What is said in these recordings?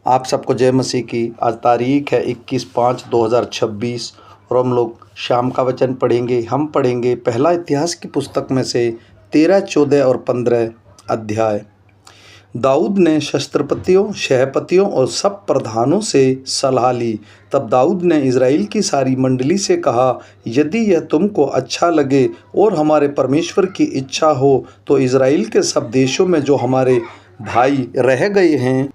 आप सबको जय मसीह की। आज तारीख है 21/5/2026 और हम लोग शाम का वचन पढ़ेंगे। हम पढ़ेंगे पहला इतिहास की पुस्तक में से 13, 14 और 15 अध्याय। दाऊद ने शस्त्रपतियों, शहपतियों और सब प्रधानों से सलाह ली। तब दाऊद ने इज़राइल की सारी मंडली से कहा, यदि यह तुमको अच्छा लगे और हमारे परमेश्वर की इच्छा हो तो इज़राइल के सब देशों में जो हमारे भाई रह गए हैं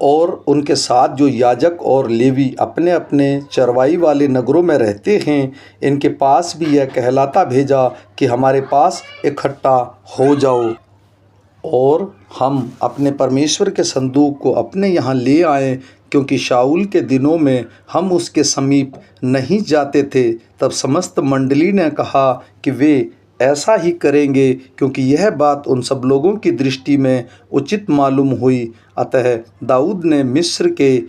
और उनके साथ जो याजक और लेवी अपने अपने चरवाई वाले नगरों में रहते हैं, इनके पास भी यह कहलाता भेजा कि हमारे पास इकट्ठा हो जाओ और हम अपने परमेश्वर के संदूक को अपने यहाँ ले आएं, क्योंकि शाऊल के दिनों में हम उसके समीप नहीं जाते थे। तब समस्त मंडली ने कहा कि वे ऐसा ही करेंगे, क्योंकि यह बात उन सब लोगों की दृष्टि में उचित मालूम हुई। अतः दाऊद ने मिस्र के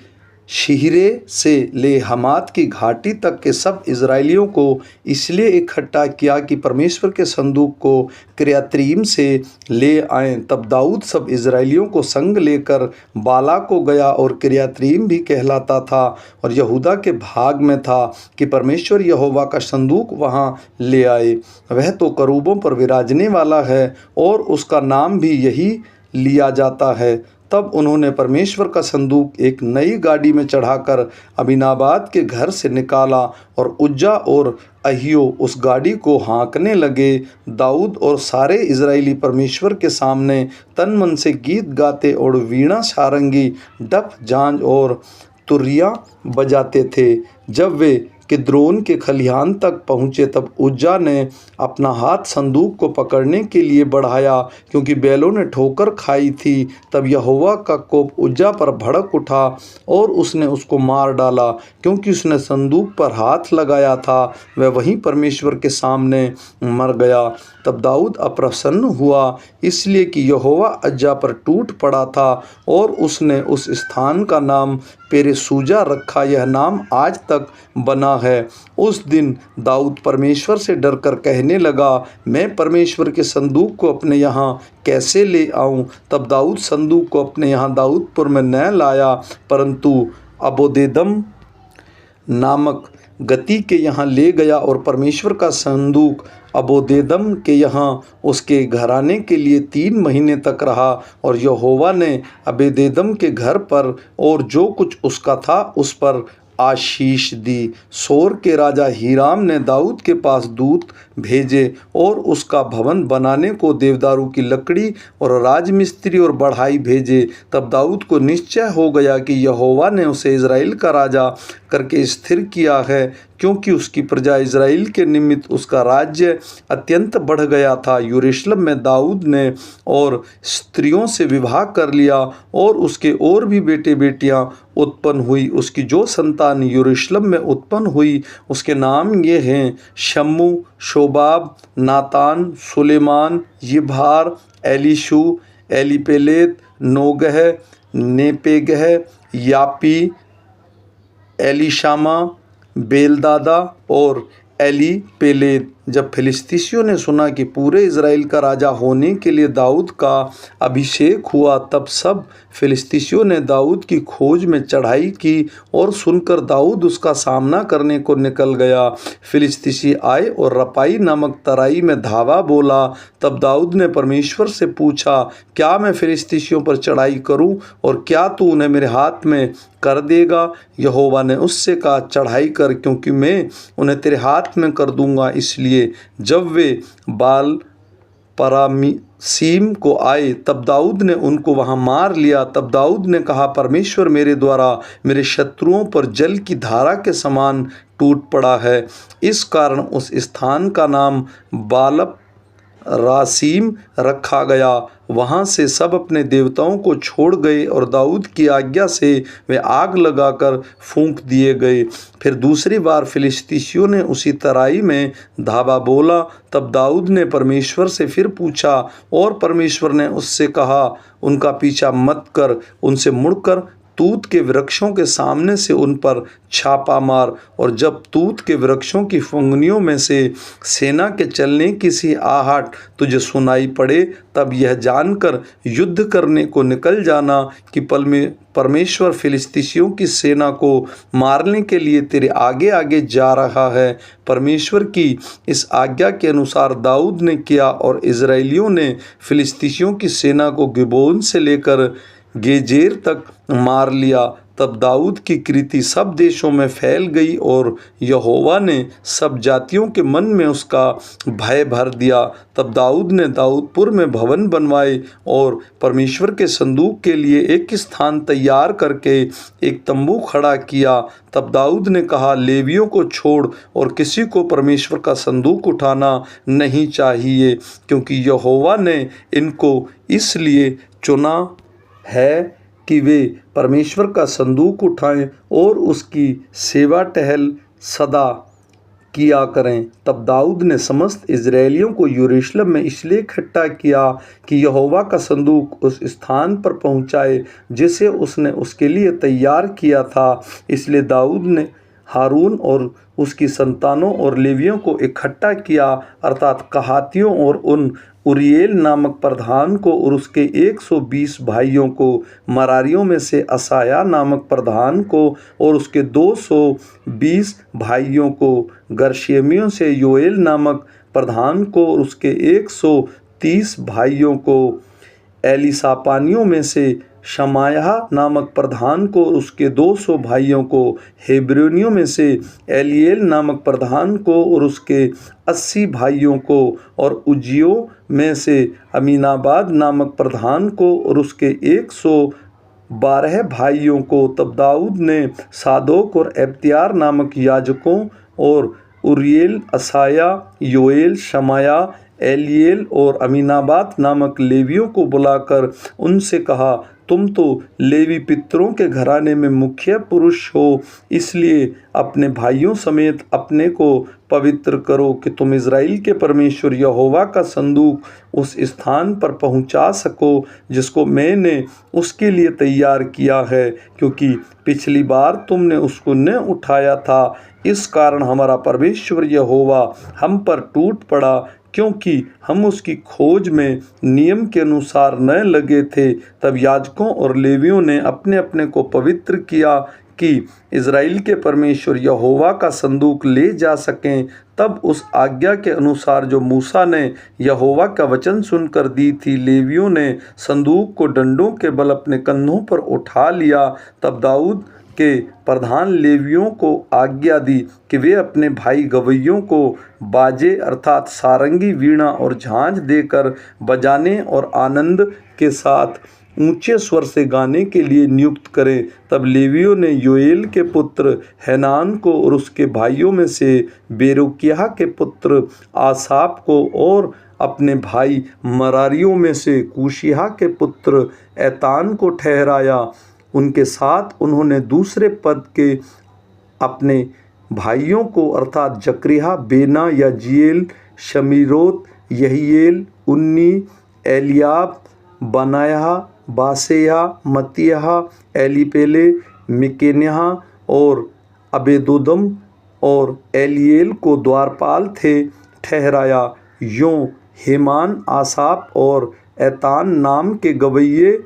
शीहरे से ले हमात की घाटी तक के सब इज़राइलियों को इसलिए इकट्ठा किया कि परमेश्वर के संदूक को किर्यतईम से ले आएं। तब दाऊद सब इज़राइलियों को संग लेकर बाला को गया, और किर्यतईम भी कहलाता था और यहूदा के भाग में था, कि परमेश्वर यहोवा का संदूक वहाँ ले आए। वह तो करूबों पर विराजने वाला है और उसका नाम भी यही लिया जाता है। तब उन्होंने परमेश्वर का संदूक एक नई गाड़ी में चढ़ाकर अबीनाबाद के घर से निकाला, और उज्जा और अहियो उस गाड़ी को हाँकने लगे। दाऊद और सारे इज़राइली परमेश्वर के सामने तन मन से गीत गाते और वीणा, सारंगी, डफ, झांझ और तुरिया बजाते थे। जब वे किद्रोन के खलिहान तक पहुँचे, तब उज्जा ने अपना हाथ संदूक को पकड़ने के लिए बढ़ाया, क्योंकि बैलों ने ठोकर खाई थी। तब यहोवा का कोप उज्जा पर भड़क उठा और उसने उसको मार डाला, क्योंकि उसने संदूक पर हाथ लगाया था। वह वहीं परमेश्वर के सामने मर गया। तब दाऊद अप्रसन्न हुआ, इसलिए कि यहोवा उज्जा पर टूट पड़ा था, और उसने उस स्थान का नाम पेरेसूजा रखा। यह नाम आज तक बना है। उस दिन दाऊद परमेश्वर से डरकर कहने लगा, मैं परमेश्वर के संदूक को अपने यहाँ कैसे ले आऊँ? तब दाऊद संदूक को अपने यहाँ दाऊदपुर में न लाया, परंतु अबोदेदम नामक गती के यहाँ ले गया, और परमेश्वर का संदूक अबोदेदम के यहाँ उसके घराने के लिए 3 महीने तक रहा। और यहोवा ने अबेदेदम के घर पर और जो कुछ उसका था उस पर आशीष दी। सोर के राजा हीराम ने दाऊद के पास दूत भेजे और उसका भवन बनाने को देवदारू की लकड़ी और राजमिस्त्री और बढ़ाई भेजे। तब दाऊद को निश्चय हो गया कि यहोवा ने उसे इज़राइल का राजा करके स्थिर किया है, क्योंकि उसकी प्रजा इज़राइल के निमित्त उसका राज्य अत्यंत बढ़ गया था। यरूशलेम में दाऊद ने और स्त्रियों से विवाह कर लिया, और उसके और भी बेटे बेटियां उत्पन्न हुई। उसकी जो संतान यरूशलेम में उत्पन्न हुई, उसके नाम ये हैं: शम्मू, शोबाब, नातान, सुलेमान, यिभार, एलीशू, एलीपेलेत, नोगह, नेपेगह, यापी, एलीशामा, बेलदादा और एलीपेलेत। जब फिलिस्तीसियों ने सुना कि पूरे इज़राइल का राजा होने के लिए दाऊद का अभिषेक हुआ, तब सब फिलिस्तीसियों ने दाऊद की खोज में चढ़ाई की, और सुनकर दाऊद उसका सामना करने को निकल गया। फिलिस्तीसी आए और रपाई नामक तराई में धावा बोला। तब दाऊद ने परमेश्वर से पूछा, क्या मैं फिलिस्तीसियों पर चढ़ाई करूं, और क्या तू उन्हें मेरे हाथ में कर देगा? यहोवा ने उससे कहा, चढ़ाई कर, क्योंकि मैं उन्हें तेरे हाथ में कर दूंगा। इसलिए जब वे बाल परामीसीम को आए, तब दाऊद ने उनको वहां मार लिया। तब दाऊद ने कहा, परमेश्वर मेरे द्वारा मेरे शत्रुओं पर जल की धारा के समान टूट पड़ा है। इस कारण उस स्थान का नाम बाल रासीम रखा गया। वहाँ से सब अपने देवताओं को छोड़ गए, और दाऊद की आज्ञा से वे आग लगाकर फूंक दिए गए। फिर दूसरी बार फिलिस्तीसियों ने उसी तराई में धावा बोला। तब दाऊद ने परमेश्वर से फिर पूछा, और परमेश्वर ने उससे कहा, उनका पीछा मत कर, उनसे मुड़कर तूत के वृक्षों के सामने से उन पर छापा मार, और जब तूत के वृक्षों की फुंगनियों में से सेना के चलने की सी आहट तुझे सुनाई पड़े, तब यह जानकर युद्ध करने को निकल जाना कि परमेश्वर फिलिस्तीसियों की सेना को मारने के लिए तेरे आगे आगे जा रहा है। परमेश्वर की इस आज्ञा के अनुसार दाऊद ने किया, और इज़राइलियों ने फिलिस्तीसियों की सेना को गिबोन से लेकर गेजेर तक मार लिया। तब दाऊद की कीर्ति सब देशों में फैल गई, और यहोवा ने सब जातियों के मन में उसका भय भर दिया। तब दाऊद ने दाऊदपुर में भवन बनवाए और परमेश्वर के संदूक के लिए एक स्थान तैयार करके एक तंबू खड़ा किया। तब दाऊद ने कहा, लेवियों को छोड़ और किसी को परमेश्वर का संदूक उठाना नहीं चाहिए, क्योंकि यहोवा ने इनको इसलिए चुना है कि वे परमेश्वर का संदूक उठाएं और उसकी सेवा टहल सदा किया करें। तब दाऊद ने समस्त इज़राइलियों को यरूशलेम में इसलिए इकट्ठा किया कि यहोवा का संदूक उस स्थान पर पहुंचाए जिसे उसने उसके लिए तैयार किया था। इसलिए दाऊद ने हारून और उसकी संतानों और लेवियों को इकट्ठा किया, अर्थात कहातियों और उन उरिएल नामक प्रधान को और उसके 120 भाइयों को, मरारियों में से असाया नामक प्रधान को और उसके 220 भाइयों को, गर्शेमियों से योएल नामक प्रधान को और उसके 130 भाइयों को, एलीसापानियों में से शमायाह नामक प्रधान को और उसके 200 भाइयों को, हेब्रोनियों में से एलिएल नामक प्रधान को और उसके 80 भाइयों को, और उज्जियों में से अमीनाबाद नामक प्रधान को और उसके 112 भाइयों को। तब दाऊद ने सादोक और एब्तियार नामक याजकों और उरिएल, असाया, योएल, शमाया, एलिएल और अमीनाबाद नामक लेवियों को बुलाकर उनसे कहा, तुम तो लेवी पितरों के घराने में मुखिया पुरुष हो, इसलिए अपने भाइयों समेत अपने को पवित्र करो कि तुम इज़राइल के परमेश्वर यहोवा का संदूक उस स्थान पर पहुंचा सको जिसको मैंने उसके लिए तैयार किया है, क्योंकि पिछली बार तुमने उसको न उठाया था। इस कारण हमारा परमेश्वर यहोवा हम पर टूट पड़ा, क्योंकि हम उसकी खोज में नियम के अनुसार न लगे थे। तब याजकों और लेवियों ने अपने अपने को पवित्र किया कि इज़राइल के परमेश्वर यहोवा का संदूक ले जा सकें। तब उस आज्ञा के अनुसार जो मूसा ने यहोवा का वचन सुनकर दी थी, लेवियों ने संदूक को डंडों के बल अपने कंधों पर उठा लिया। तब दाऊद के प्रधान लेवियों को आज्ञा दी कि वे अपने भाई गवैयों को बाजे अर्थात सारंगी, वीणा और झांझ देकर बजाने और आनंद के साथ ऊंचे स्वर से गाने के लिए नियुक्त करें। तब लेवियों ने योएल के पुत्र हैनान को और उसके भाइयों में से बेरुकिया के पुत्र आसाप को और अपने भाई मरारियों में से कूशिया के पुत्र एतान को ठहराया। उनके साथ उन्होंने दूसरे पद के अपने भाइयों को अर्थात जकरिया, बेना, याजीएल, शमीरोत, यहीएल, उन्नी, एलियाब, बनाया, बासेया, मतिया, एलीपेले, मिकेन्याह और अबेदोदम और एलिएल को द्वारपाल थे ठहराया। यों हेमान, आसाप और एतान नाम के गवैये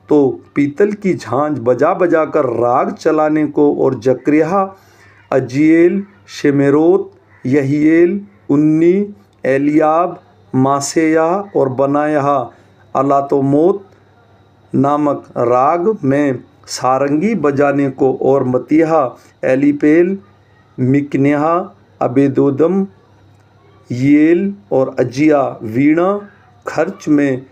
तो पीतल की झांझ बजा बजा कर राग चलाने को, और जकरिया, अजीएल, शेमेरोत, यहीएल, उन्नी, एलियाब, मासेया और बनाया अलातोमोत नामक राग में सारंगी बजाने को, और मतिया, एलीपेल, मिकन्याह, अबेदोदम, येल और अजिया वीणा खर्च में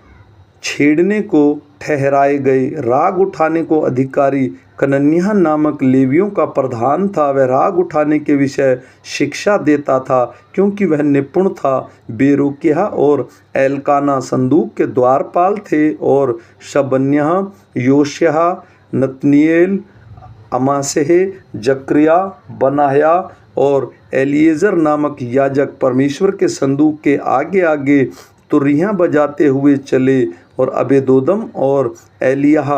छेड़ने को ठहराए गए। राग उठाने को अधिकारी कनन्याह नामक लेवियों का प्रधान था। वह राग उठाने के विषय शिक्षा देता था, क्योंकि वह निपुण था। बेरुकिया और एलकाना संदूक के द्वारपाल थे, और शबन्याह, योशिया, नतनिएल, अमासेह, जकरिया, बनाया और एलिएजर नामक याजक परमेश्वर के संदूक के आगे आगे तुरहियां बजाते हुए चले, और अबेदोदम और एलियाह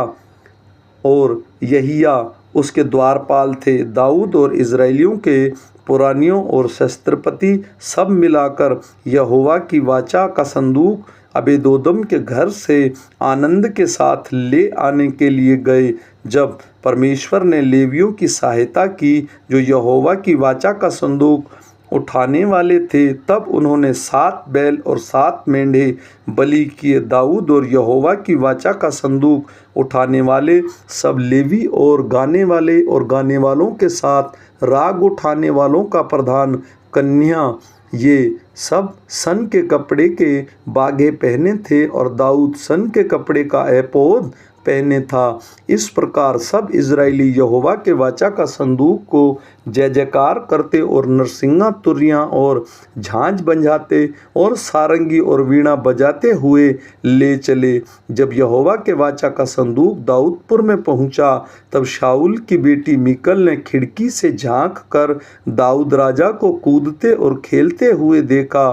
और यहिया उसके द्वारपाल थे। दाऊद और इज़राइलियों के पुरानियों और शस्त्रपति सब मिलाकर यहोवा की वाचा का संदूक अबेदोदम के घर से आनंद के साथ ले आने के लिए गए। जब परमेश्वर ने लेवियों की सहायता की जो यहोवा की वाचा का संदूक उठाने वाले थे, तब उन्होंने 7 बैल और 7 मेंढे बलि किए। दाऊद और यहोवा की वाचा का संदूक उठाने वाले सब लेवी और गाने वालों के साथ राग उठाने वालों का प्रधान कन्या, ये सब सन के कपड़े के बागे पहने थे और दाऊद सन के कपड़े का एपोद पहने था। इस प्रकार सब इज़राइली यहोवा के वाचा का संदूक को जय जयकार करते और नरसिंगा, तुरियां और झांझ बजाते और सारंगी और वीणा बजाते हुए ले चले। जब यहोवा के वाचा का संदूक दाऊदपुर में पहुंचा, तब शाऊल की बेटी मीकल ने खिड़की से झांक कर दाऊद राजा को कूदते और खेलते हुए देखा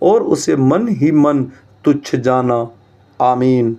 और उसे मन ही मन तुच्छ जाना। आमीन।